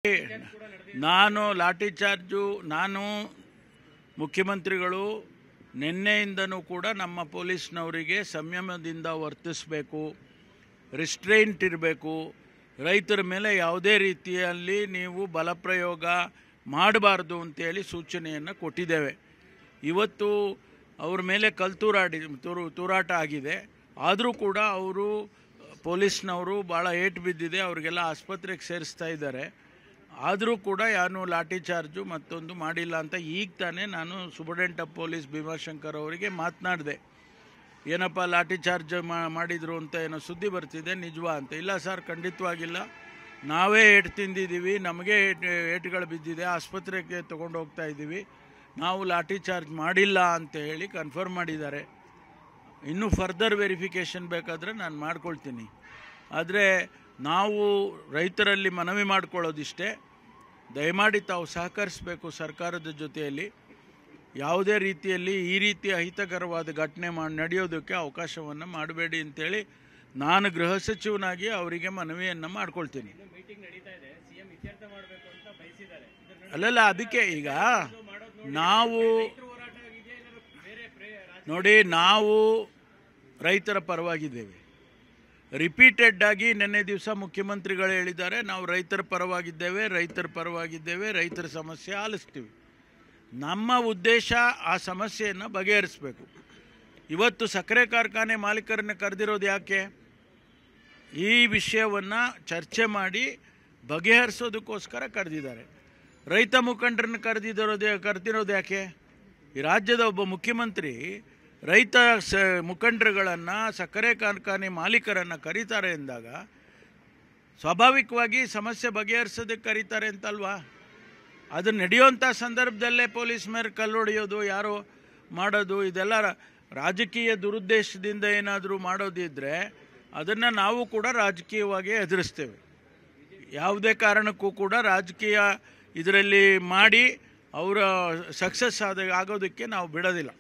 ನಾನು ಲಾಠಿ ಚಾರ್ಜು ನಾನು ಮುಖ್ಯಮಂತ್ರಿಗಳು ನಿನ್ನೆಯಿಂದನೂ ಕೂಡ ನಮ್ಮ ಪೊಲೀಸ್ನವರಿಗೆ ಸಂಯಮದಿಂದ ವರ್ತಿಸಬೇಕು, ರಿಸ್ಟ್ರೈಂಟ್ ಇರಬೇಕು, ರೈತರ ಮೇಲೆ ಯಾವುದೇ ರೀತಿಯಲ್ಲಿ ನೀವು ಬಲಪ್ರಯೋಗ ಮಾಡಬಾರ್ದು ಅಂತೇಳಿ ಸೂಚನೆಯನ್ನು ಕೊಟ್ಟಿದ್ದೇವೆ. ಇವತ್ತು ಅವ್ರ ಮೇಲೆ ತೂರಾಟ ಆಗಿದೆ. ಆದರೂ ಕೂಡ ಅವರು ಪೊಲೀಸ್ನವರು ಭಾಳ ಏಟು ಬಿದ್ದಿದೆ, ಅವರಿಗೆಲ್ಲ ಆಸ್ಪತ್ರೆಗೆ ಸೇರಿಸ್ತಾ ಇದ್ದಾರೆ. ಆದರೂ ಕೂಡ ಯಾರು ಲಾಠಿ ಚಾರ್ಜು ಮತ್ತೊಂದು ಮಾಡಿಲ್ಲ ಅಂತ ಈಗ ತಾನೇ ನಾನು ಸೂಪರ್ಡೆಂಟ್ ಆಫ್ ಪೊಲೀಸ್ ಭೀಮಾಶಂಕರ್ ಅವರಿಗೆ ಮಾತನಾಡಿದೆ. ಏನಪ್ಪ ಲಾಠಿ ಚಾರ್ಜ್ ಮಾಡಿದರು ಅಂತ ಏನೋ ಸುದ್ದಿ ಬರ್ತಿದೆ, ನಿಜವಾ ಅಂತ. ಇಲ್ಲ ಸರ್, ಖಂಡಿತವಾಗಿಲ್ಲ, ನಾವೇ ಏಟು ತಿಂದಿದ್ದೀವಿ, ನಮಗೆ ಏಟುಗಳು ಬಿದ್ದಿದೆ, ಆಸ್ಪತ್ರೆಗೆ ತೊಗೊಂಡು ಹೋಗ್ತಾ ಇದ್ದೀವಿ, ನಾವು ಲಾಠಿ ಚಾರ್ಜ್ ಮಾಡಿಲ್ಲ ಅಂತ ಹೇಳಿ ಕನ್ಫರ್ಮ್ ಮಾಡಿದ್ದಾರೆ. ಇನ್ನೂ ಫರ್ದರ್ ವೆರಿಫಿಕೇಷನ್ ಬೇಕಾದರೆ ನಾನು ಮಾಡ್ಕೊಳ್ತೀನಿ. ಆದರೆ ನಾವು ರೈತರಲ್ಲಿ ಮನವಿ ಮಾಡ್ಕೊಳ್ಳೋದಿಷ್ಟೇ, ದಯಮಾಡಿ ತಾವು ಸಹಕರಿಸಬೇಕು ಸರ್ಕಾರದ ಜೊತೆಯಲ್ಲಿ. ಯಾವುದೇ ರೀತಿಯಲ್ಲಿ ಈ ರೀತಿ ಅಹಿತಕರವಾದ ಘಟನೆ ನಡೆಯೋದಕ್ಕೆ ಅವಕಾಶವನ್ನು ಮಾಡಬೇಡಿ ಅಂತೇಳಿ ನಾನು ಗೃಹ ಸಚಿವನಾಗಿ ಅವರಿಗೆ ಮನವಿಯನ್ನು ಮಾಡ್ಕೊಳ್ತೀನಿ. ಅಲ್ಲಲ್ಲ, ಅದಕ್ಕೆ ಈಗ ನಾವು ನೋಡಿ, ನಾವು ರೈತರ ಪರವಾಗಿದ್ದೇವೆ. ರಿಪೀಟೆಡ್ ಆಗಿ ನಿನ್ನೆ ದಿವಸ ಮುಖ್ಯಮಂತ್ರಿಗಳು ಹೇಳಿದ್ದಾರೆ, ನಾವು ರೈತರ ಪರವಾಗಿದ್ದೇವೆ, ರೈತರ ಸಮಸ್ಯೆ ಆಲಿಸ್ತೀವಿ. ನಮ್ಮ ಉದ್ದೇಶ ಆ ಸಮಸ್ಯೆಯನ್ನು ಬಗೆಹರಿಸಬೇಕು. ಇವತ್ತು ಸಕ್ಕರೆ ಕಾರ್ಖಾನೆ ಮಾಲೀಕರನ್ನು ಕರೆದಿರೋದು ಯಾಕೆ? ಈ ವಿಷಯವನ್ನು ಚರ್ಚೆ ಮಾಡಿ ಬಗೆಹರಿಸೋದಕ್ಕೋಸ್ಕರ ಕರೆದಿದ್ದಾರೆ. ರೈತ ಮುಖಂಡರನ್ನು ಕರೆದಿರೋದು ಯಾಕೆ? ಈ ರಾಜ್ಯದ ಒಬ್ಬ ಮುಖ್ಯಮಂತ್ರಿ ರೈತ ಮುಖಂಡರುಗಳನ್ನು, ಸಕ್ಕರೆ ಕಾರ್ಖಾನೆ ಮಾಲೀಕರನ್ನು ಕರೀತಾರೆ ಎಂದಾಗ ಸ್ವಾಭಾವಿಕವಾಗಿ ಸಮಸ್ಯೆ ಬಗೆಹರಿಸೋದಕ್ಕೆ ಕರೀತಾರೆ ಅಂತಲ್ವಾ? ಅದು ನಡೆಯುವಂಥ ಸಂದರ್ಭದಲ್ಲೇ ಪೊಲೀಸ್ ಮೇಲೆ ಕಲ್ಲೊಡೆಯೋದು, ಯಾರೋ ಮಾಡೋದು, ಇದೆಲ್ಲ ರಾಜಕೀಯ ದುರುದ್ದೇಶದಿಂದ ಏನಾದರೂ ಮಾಡೋದಿದ್ದರೆ ಅದನ್ನು ನಾವು ಕೂಡ ರಾಜಕೀಯವಾಗಿ ಎದುರಿಸ್ತೇವೆ. ಯಾವುದೇ ಕಾರಣಕ್ಕೂ ಕೂಡ ರಾಜಕೀಯ ಇದರಲ್ಲಿ ಮಾಡಿ ಅವರ ಸಕ್ಸಸ್ ಆಗೋದಕ್ಕೆ ನಾವು ಬಿಡೋದಿಲ್ಲ.